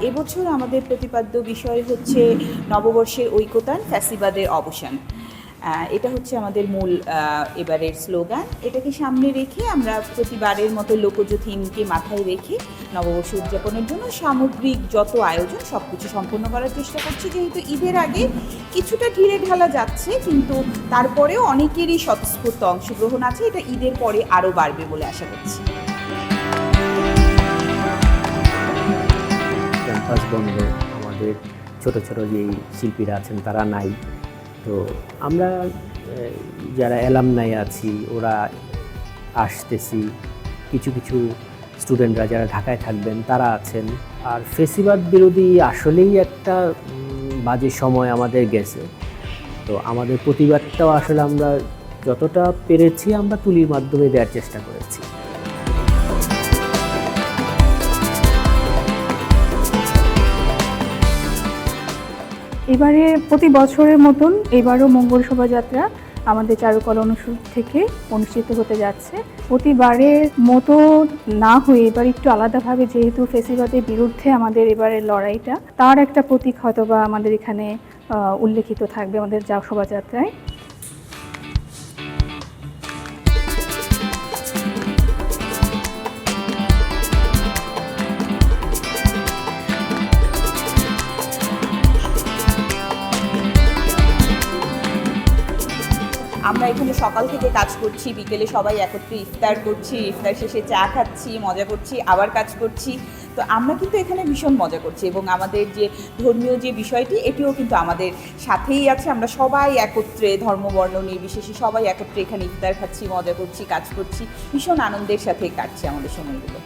এবছর আমাদের প্রতিপাদ্য বিষয় হচ্ছে নববর্ষের ঐকতান, ফ্যাসিবাদের অবসান। এটা হচ্ছে আমাদের মূল এবারের স্লোগান। এটাকে সামনে রেখে আমরা প্রতিবারের মতো লোকজ থিমকে মাথায় রেখে নববর্ষ উদযাপনের জন্য সামগ্রিক যত আয়োজন সব কিছু সম্পন্ন করার চেষ্টা করছি। যেহেতু ঈদের আগে কিছুটা ঢিলে ঢালা যাচ্ছে, কিন্তু তারপরেও অনেকেরই স্বতঃস্ফূর্ত অংশগ্রহণ আছে। এটা ঈদের পরে আরও বাড়বে বলে আশা করছি। ক্যাম্পাস বন্ধ, আমাদের ছোট ছোট যেই শিল্পীরা আছেন তারা নাই। তো আমরা যারা অ্যালামনাই আছি ওরা আসতেছি, কিছু কিছু স্টুডেন্টরা যারা ঢাকায় থাকবেন তারা আছেন। আর ফেসিবাদ বিরোধী আসলেই একটা বাজে সময় আমাদের গেছে। তো আমাদের প্রতিবাদটাও আসলে আমরা যতটা পেরেছি আমরা তুলির মাধ্যমে দেওয়ার চেষ্টা করেছি। এবারে প্রতি বছরের মতন এবারও মঙ্গল শোভাযাত্রা আমাদের চারুকলা অনুষদ থেকে অনুষ্ঠিত হতে যাচ্ছে। প্রতিবারের মতো না হয়ে এবার একটু আলাদাভাবে, যেহেতু ফেসিবাদের বিরুদ্ধে আমাদের এবারের লড়াইটা, তার একটা প্রতীক হয়তো বা আমাদের এখানে উল্লেখিত থাকবে আমাদের যা শোভাযাত্রায়। আমরা এখানে সকাল থেকে কাজ করছি, বিকেলে সবাই একত্রে ইফতার করছি, ইফতার শেষে চা খাচ্ছি, মজা করছি, আবার কাজ করছি। তো আমরা কিন্তু এখানে ভীষণ মজা করছি এবং আমাদের যে ধর্মীয় যে বিষয়টি এটিও কিন্তু আমাদের সাথেই আছে। আমরা সবাই একত্রে, ধর্মবর্ণ নির্বিশেষে সবাই একত্রে এখানে ইফতার খাচ্ছি, মজা করছি, কাজ করছি, ভীষণ আনন্দের সাথে কাটছে আমাদের সময়গুলো।